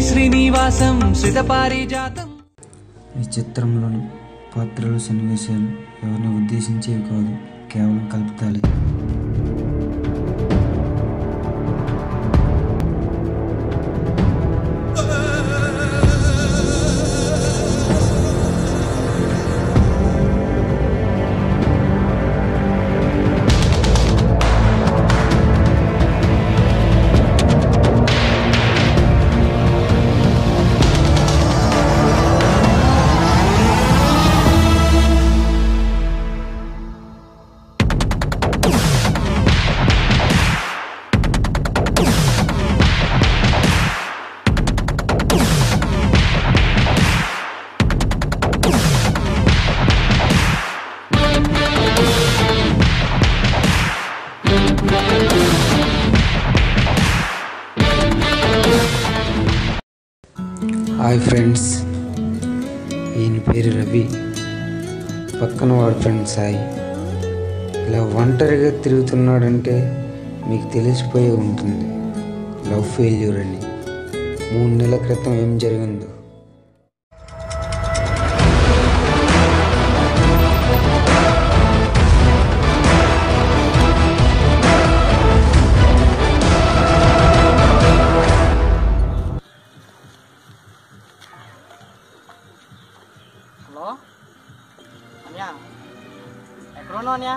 శ్రీనివాసం శ్రితపారిజాతం. ఈ చిత్రంలోని పాత్రలు సన్నివేశాలు ఎవరిని ఉద్దేశించేవి కాదు, కేవలం కల్పితాలే. హాయ్ ఫ్రెండ్స్, ఈయన పేరు రవి, పక్కన వాడు ఫ్రెండ్ సాయి. ఇలా ఒంటరిగా తిరుగుతున్నాడంటే మీకు తెలిసిపోయి ఉంటుంది లవ్ ఫెయిల్యూర్ అని. 3 నెలల క్రితం ఏం జరిగిందో. హలో అన్యా, ఎక్కడున్నావు అన్యా?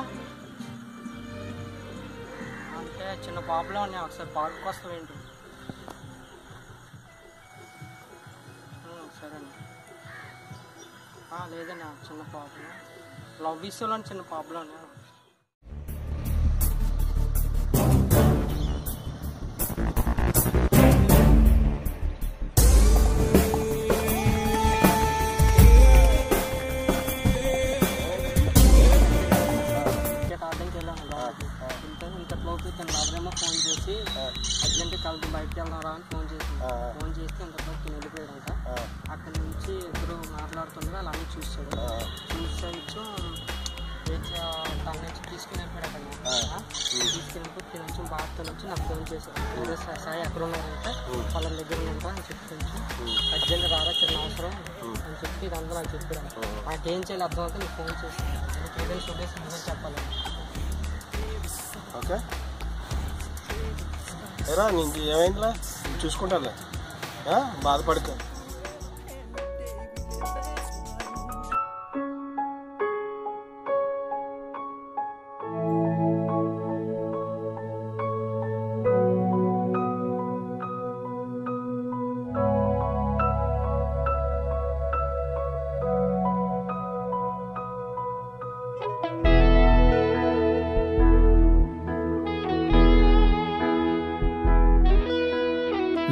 అంటే చిన్న ప్రాబ్లం అన్యా, ఒకసారి పార్క్ వస్తావు ఏంటి? సరే అండి. లేదన్నా, చిన్న ప్రాబ్లం, లవ్ విషయంలో చిన్న ప్రాబ్లం అన్యా. ఎవరేమో ఫోన్ చేసి అర్జెంట్ కలిసి బయటకు వెళ్దారా అని ఫోన్ చేస్తే ఇంతవరకు వెళ్ళిపోయాడంట. అక్కడి నుంచి ఇద్దరు మాట్లాడుతుండగా అలా అన్నీ చూసాడు. తన నుంచి తీసుకుని వెళ్ళిపోయాడు. తీసుకెళ్ళిపోయి కొంచెం బాధతో వచ్చి నాకు ఫోన్ చేశాడు. సాయి ఎక్కడ ఉన్నారంటే వాళ్ళ దగ్గర ఉంటా అని చెప్పి అర్జెంట్ రారా, చిన్న అవసరం అని చెప్పి ఇదంతా నాకు చెప్పాడు. నాకేం చేయాలి అర్థం అవుతుంది, నీకు ఫోన్ చేశాను. ఏదైనా చూడేసి చెప్పాలి. ఓకే ఎరా, నీకు ఏమైందిలా చూసుకుంటానులే, బాధపడుకో.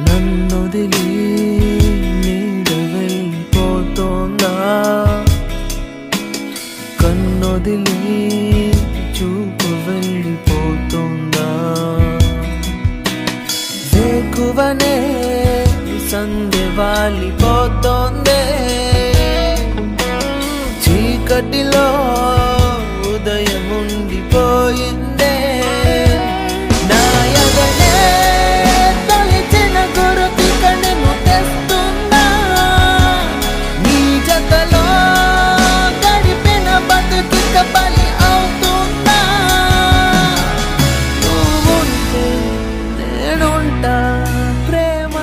నన్నొదిలి నీడ వెళ్ళిపోతోందా, కన్నొదిలి చూపు వెళ్ళిపోతోందా, వేకువనే సందె వాలిపోతోందే, చీకటిలో ఉదయం ఉండిపోయిందే, నాయగనే బలి అవుతుందా, నువ్వుంటే నేనుంటా ప్రేమ.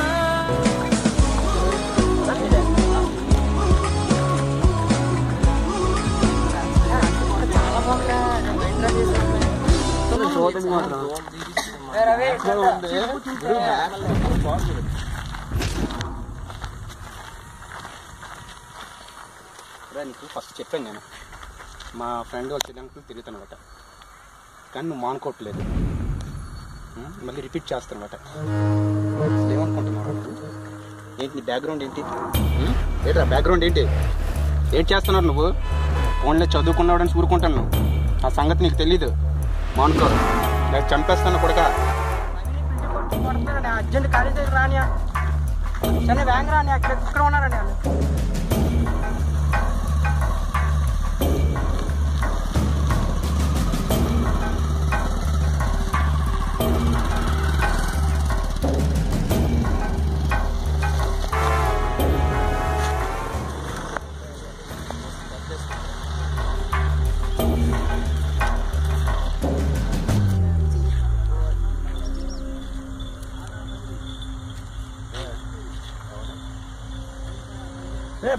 నీకు ఫస్ట్ చెప్పాను నేను, మా ఫ్రెండ్ వాళ్ళు చిన్నప్పుడు తిరుగుతాను అనమాట, కానీ నువ్వు మానుకోవట్లేదు, మళ్ళీ రిపీట్ చేస్తాను అనమాట. ఏమనుకుంటున్నావు? ఏంటి నీ బ్యాక్గ్రౌండ్ ఏంటి? ఏంట్రా బ్యాక్గ్రౌండ్ ఏంటి? ఏం చేస్తున్నావు నువ్వు? ఫోన్లో చదువుకున్నాడని చూరుకుంటాను నువ్వు, ఆ సంగతి నీకు తెలీదు. మానుకో, లేక చంపేస్తాను కొడుకా. అర్జెంట్ కాలేజీ రాని, చిన్న వ్యాంగ్ రాని, ఇక్కడ ఉన్నారని.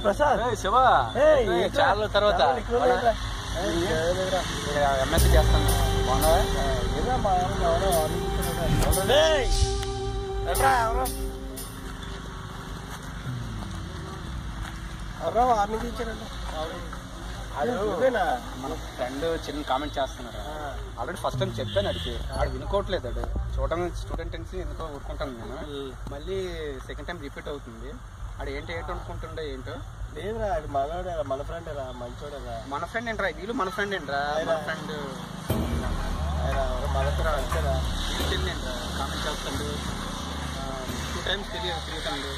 ప్రసాద్ శివ చాలా తర్వాత ఎంఎస్సీ చేస్తాను వార్నింగ్ ఇచ్చారండి. మన ఫ్రెండ్ చిన్న కామెంట్ చేస్తున్నారు. ఆల్రెడీ ఫస్ట్ టైం చెప్పాను అడిగి ఆడు వినుకోవట్లేదు. ఆడు చూడడానికి స్టూడెంట్ అని ఎందుకో ఊరుకుంటాను నేను. మళ్ళీ సెకండ్ టైం రిపీట్ అవుతుంది. ఆడు ఏంటో అనుకుంటుండే ఏంటో. లేదురా అది మనోడే, మన ఫ్రెండ్ రా, మంచోడేరా. మన ఫ్రెండ్ ఏంట్రా వీళ్ళు? మన ఫ్రెండ్ ఏంట్రా? మన ఫ్రెండ్ మనతో అంతేరా. తెలియదురా కామెంట్ చేస్తాడు. 2 times తిరుగుతాడు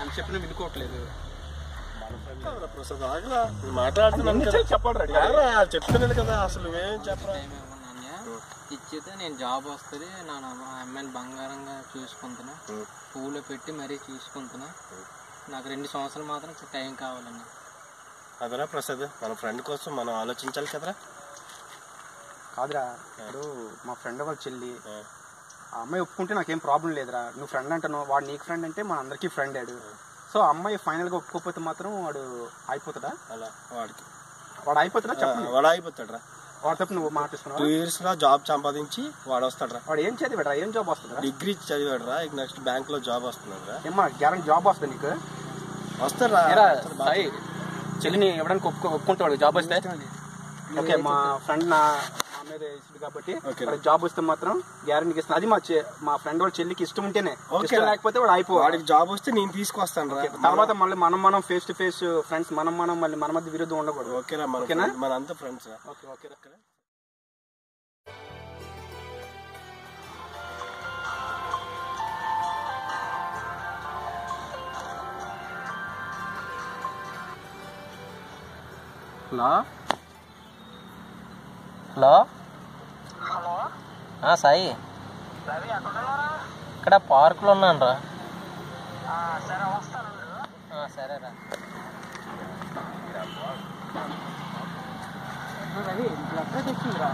అని చెప్పినా వినుకోవట్లేదు. ప్రసాద్ ఆగరా, మాట్లాడుతున్నాను కదా, చెప్పండి. చెప్తున్నాను కదా, అసలు ఏం చెప్పరా. ఇచ్చితే నేను జాబ్ వస్తుంది, నా అమ్మాయిని బంగారంగా చూసుకుంటున్నా, పూలు పెట్టి మరీ చూసుకుంటున్నా. నాకు 2 సంవత్సరాలు మాత్రం టైం కావాలన్నా. అదరా ప్రసాద్, మన ఫ్రెండ్ కోసం మనం ఆలోచించాలి కదరా. కాదురా, ఇప్పుడు మా ఫ్రెండ్ వాళ్ళ చెల్లి ఆ అమ్మాయి ఒప్పుకుంటే నాకేం ప్రాబ్లం లేదురా. నువ్వు ఫ్రెండ్ అంటున్నావు, వాడు నీకు ఫ్రెండ్ అంటే మన అందరికీ ఫ్రెండ్ ఆడు. సో అమ్మాయి ఫైనల్గా ఒప్పుకోకపోతే మాత్రం వాడు అయిపోతాడా? అలా వాడు అయిపోతాడా? చెప్పండి. వాడు అయిపోతాడా? వాడు తప్ప నువ్వు మాట్లాడుతున్నావు. 2 years గా జాబ్ సంపాదించి వాడు వస్తాడు రా. వాడు ఏం చదివాడు? ఏం జాబ్ వస్తుందా? డిగ్రీ చదివాడు రా. ఇక నెక్స్ట్ బ్యాంక్ లో జాబ్ వస్తున్నాడు రా. ఏమ్మా గ్యారెంటీ జాబ్ వస్తుంది నీకు? వస్తారా చెల్లిని ఇవ్వడానికి ఒప్పుకుంటాడు జాబ్ వస్తే? ఓకే, మా ఫ్రెండ్ నా మీద ఇస్తుంది కాబట్టి జాబ్ వస్తే మాత్రం గ్యారెంటీ ఇస్తాను. అది మా ఫ్రెండ్ వాళ్ళ చెల్లికి ఇష్టం ఉంటేనే, ఇష్టం లేకపోతే వాడు అయిపోవాలి. వాడికి జాబ్ వస్తే నేను తీసుకొస్తాను రా. తర్వాత మళ్ళీ మనం ఫేస్ టు ఫేస్ ఫ్రెండ్స్, మనం మళ్ళీ మన మధ్య విరుద్ధం ఉండకూడదు. ఓకేనా? ఓకేనా? మనంతా friends. Okay okay. Hello Sai, ఇక్కడ పార్కులో ఉన్నాను రా. సరేరా. రవి బ్లడ్ తెచ్చిందిరా.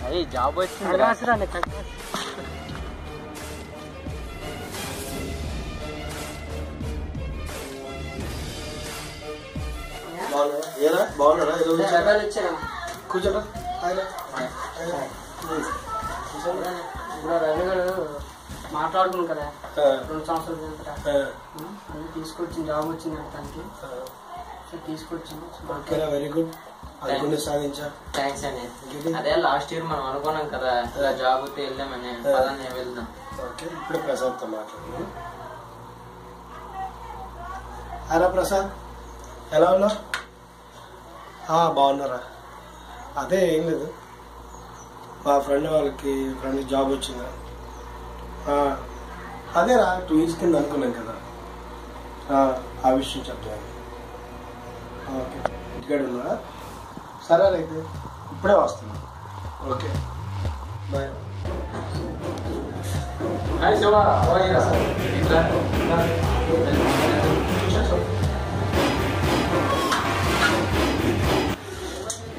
అది జాబ్ వచ్చింది. కూర్చోరా. రవి గారు మాట్లాడుకున్నాం కదా 2 సంవత్సరాల కిందట, అన్నీ తీసుకొచ్చింది, జాబ్ వచ్చింది తనకి. తీసుకొచ్చింది. Very good. థ్యాంక్స్ అండి. అదే లాస్ట్ ఇయర్ మనం అనుకున్నాం కదా జాబ్ అయితే వెళ్దామని. పదాన్ని వెళ్దాం. ఓకే, ఇప్పుడు ప్రసాద్తో మాట్లాడు. అరా ప్రసాద్, ఎలా ఉన్నావు? బాగున్నారా? అదే ఏం లేదు, మా ఫ్రెండ్ జాబ్ వచ్చిందా? అదేరా 2 years కింద అనుకున్నాం కదా, ఆ విషయం చెప్తాను. ఓకే, ఇంటికాడ ఉన్నా? సరే అయితే ఇప్పుడే వస్తున్నా. Okay, bye. హాయ్ శివ,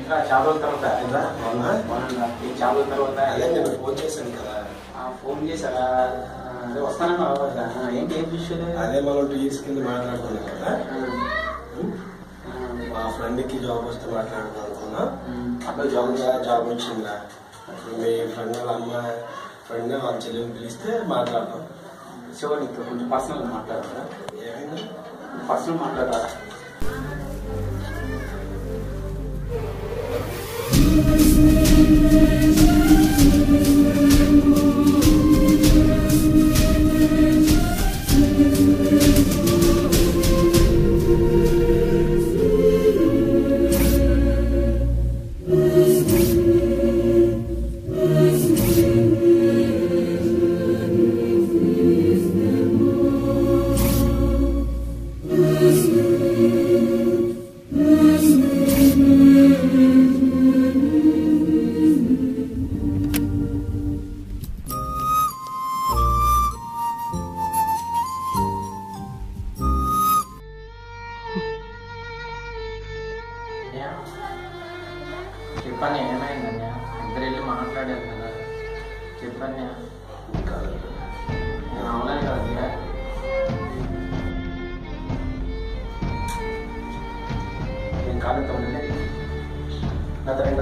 ఇంకా చాలా రోజుల తర్వాత చాలా రోజుల తర్వాత అదే నేను ఫోన్ చేశాను కదా. ఫోన్ చేశారా? అదే వస్తానన్నా. ఏంటి ఏం విషయం? అదే మనం 2 years కింద మాట్లాడుకున్నాం కదా, మా ఫ్రెండ్కి జాబ్ వస్తే మాట్లాడుకున్నాం అనుకున్నా. అప్పుడు జాబ్ వచ్చిందా? మీ ఫ్రెండ్ వాళ్ళ అమ్మాయి ఫ్రెండ్ వాళ్ళ చెల్లిని పిలిస్తే మాట్లాడతాం. శివ, నీకు కొంచెం పర్సనల్ మాట్లాడతారా? ఏమైంది? పర్సనల్ మాట్లాడతారా? చెప్పని ఏమైందన్యా ఇద్దరు వెళ్ళి మాట్లాడారు కదా చెప్పన్యా నేను అవలేదు కదా నేను కాలేదు తమ్ముడు నా తండ్రి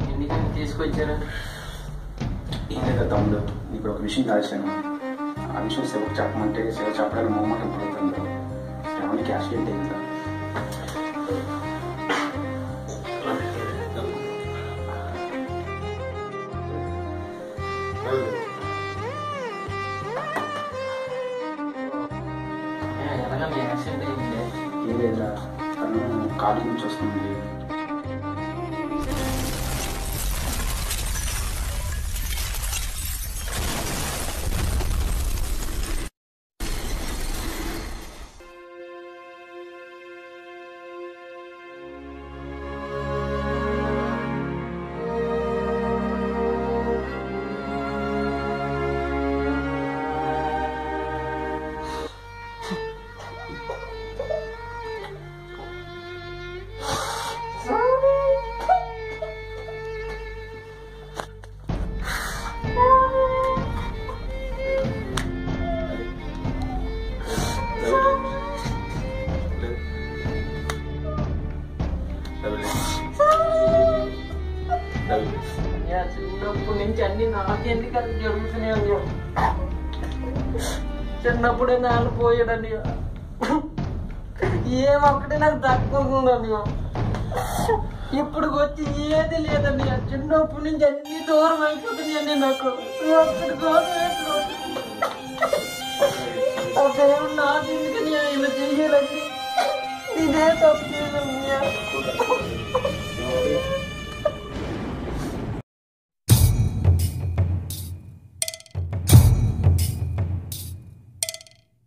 ఎందుకని తీసుకొచ్చారు ఏం లేదా తమ్ముడు ఇప్పుడు ఒక విషయం దాచాను ఆ విషయం శివకు చెప్పమంటే శివ చెప్పడానికి మొహమాటం పడుతుంది శ్రవణికి యాక్సిడెంట్ అయింది ఎలాగా మీ యాక్సిడెంట్ అయింది ఏం లేదా తను కాలేజ్ నుంచి వస్తుంది చిన్నప్పటి నుంచి అన్ని నాకెందుకని జరుగుతున్నాయి చిన్నప్పుడే నాన్న పోయాడని ఏమొక్కటే నాకు దక్కుతుందని ఇప్పుడు వచ్చి ఏది లేదండి చిన్నప్పటి నుంచి అన్ని దూరం అయిపోతున్నాయండి నాకు ఒక్కడి కోసం ఆ దేవుడు నాకు ఎందుకని ఇలా చేయాలండి ఇదే తప్పు చేయాలన్నయ్యా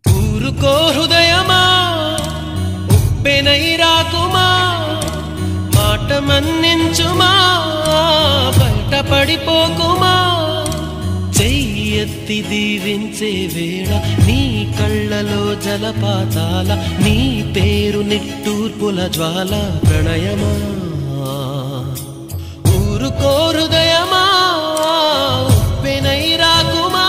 ఊరుకో హృదయమా ఉప్పెనై రాకుమా మాట మన్నించుమా బయట పడిపోకుమా చెయ్యెత్తి దీవించే వేళ నీ కళ్ళలో జలపాతాల నీ పేరు నిట్టూర్పుల జ్వాల ప్రణయమా ఊరుకో హృదయమా ఉప్పెనై రాకుమా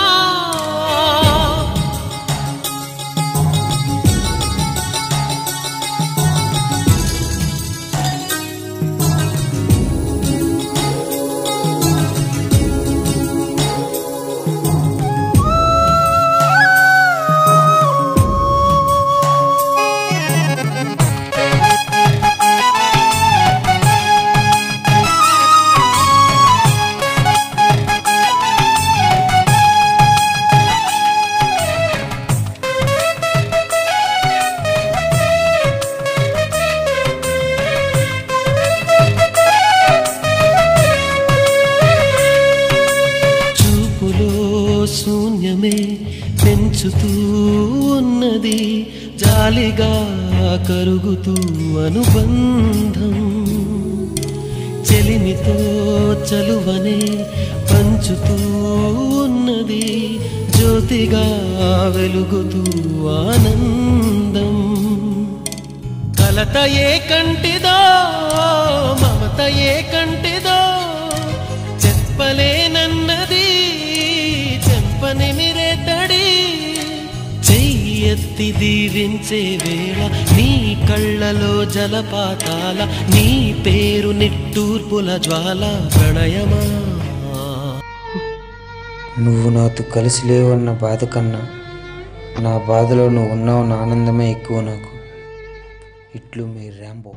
శూన్యమే పెంచుతూ ఉన్నది జాలిగా కరుగుతూ అనుబంధం చెలిమితో చలువనే పంచుతూ ఉన్నది జ్యోతిగా వెలుగుతూ ఆనందం కలత ఏ కంటిదో మమత ఏ కంటిదో చెప్పలేనన్నది చెంపనిమిరే తడి చెయ్యెత్తి దీవించే వేళ నీ కళ్ళలో జలపాతాల నీ పేరు నిట్టూర్పుల జ్వాల ప్రణయమా నువ్వు నాతో కలిసి లేవన్న బాధ కన్నా నా బాధలో నువ్వు ఉన్నావన్న ఆనందమే ఎక్కువ నాకు. ఇట్లు మీ ర్యాంబో.